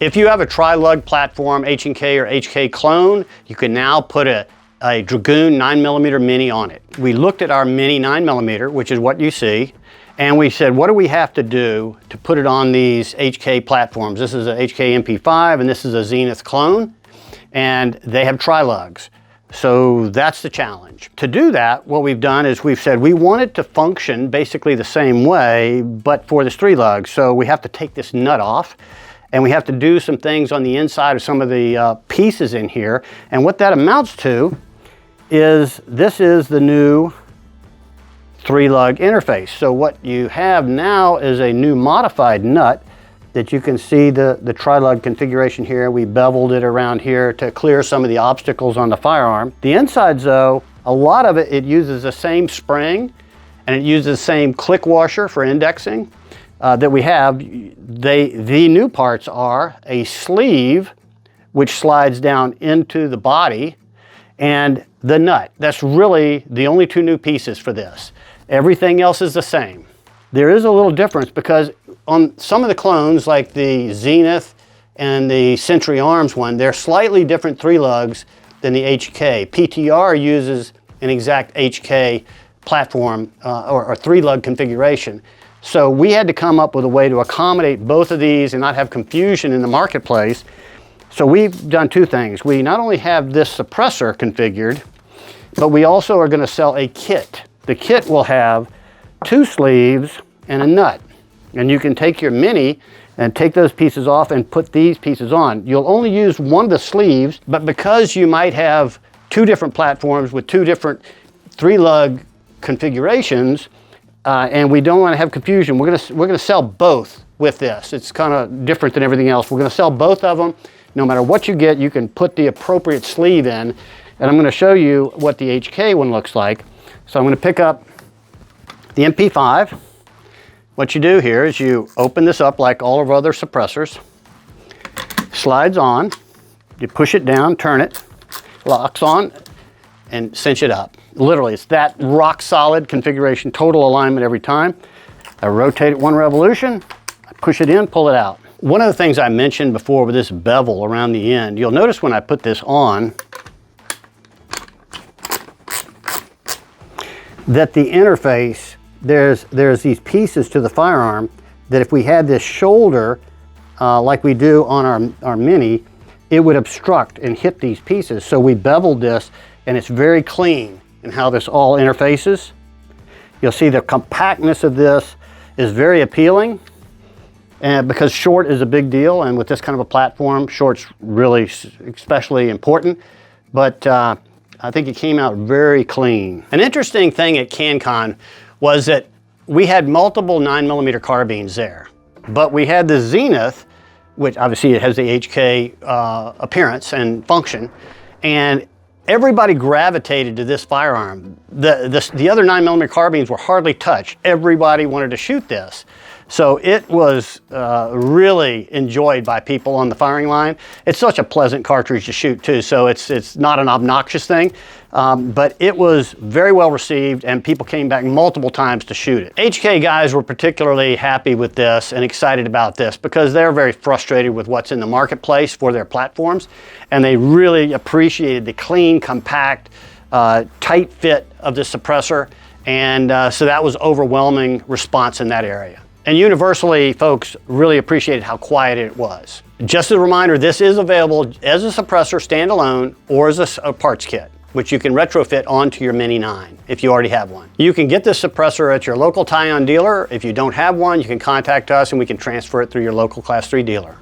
If you have a tri-lug platform, H&K or HK clone, you can now put a Dragoon 9mm Mini on it. We looked at our Mini 9mm, which is what you see, and we said, what do we have to do to put it on these HK platforms? This is a HK MP5 and this is a Zenith clone, and they have tri-lugs. So that's the challenge. To do that, what we've done is we've said we want it to function basically the same way, but for this 3-lug. So we have to take this nut off, and we have to do some things on the inside of some of the pieces in here. And what that amounts to is this is the new 3-lug interface. So what you have now is a new modified nut that you can see the tri-lug configuration here. We beveled it around here to clear some of the obstacles on the firearm. The insides though, a lot of it uses the same spring and it uses the same click washer for indexing that we have. The new parts are a sleeve which slides down into the body and the nut. That's really the only two new pieces for this. Everything else is the same. There is a little difference because on some of the clones like the Zenith and the Century Arms one, they're slightly different 3-lugs than the HK. PTR uses an exact HK platform or 3-lug configuration. So we had to come up with a way to accommodate both of these and not have confusion in the marketplace. So we've done two things. We not only have this suppressor configured, but we also are going to sell a kit. The kit will have 2 sleeves and a nut. And you can take your Mini and take those pieces off and put these pieces on. You'll only use one of the sleeves, but because you might have 2 different platforms with 2 different 3-lug configurations, and we don't want to have confusion, we're gonna sell both with this. It's kind of different than everything else. We're gonna sell both of them. No matter what you get, you can put the appropriate sleeve in. And I'm gonna show you what the HK one looks like. So I'm gonna pick up the MP5. What you do here is you open this up like all of our other suppressors. Slides on, you push it down, turn it, locks on, and cinch it up. Literally, it's that rock solid configuration, total alignment every time. I rotate it 1 revolution, I push it in, pull it out. One of the things I mentioned before with this bevel around the end, you'll notice when I put this on, that the interface, there's these pieces to the firearm that if we had this shoulder like we do on our Mini, it would obstruct and hit these pieces. So we beveled this and it's very clean in how this all interfaces. You'll see the compactness of this is very appealing, and because short is a big deal, and with this kind of a platform, short's really especially important. But I think it came out very clean. An interesting thing at CanCon was that we had multiple 9mm carbines there, but we had the Zenith, which obviously it has the HK appearance and function, and everybody gravitated to this firearm. The other 9mm carbines were hardly touched. Everybody wanted to shoot this. So it was really enjoyed by people on the firing line. It's such a pleasant cartridge to shoot too, so it's not an obnoxious thing, but it was very well received and people came back multiple times to shoot it. HK guys were particularly happy with this and excited about this because they're very frustrated with what's in the marketplace for their platforms, and they really appreciated the clean, compact, tight fit of the suppressor, and so that was overwhelming response in that area. And universally, folks really appreciated how quiet it was. Just a reminder, this is available as a suppressor standalone or as a parts kit, which you can retrofit onto your Mini 9 if you already have one. You can get this suppressor at your local tie-on dealer. If you don't have one, you can contact us and we can transfer it through your local Class 3 dealer.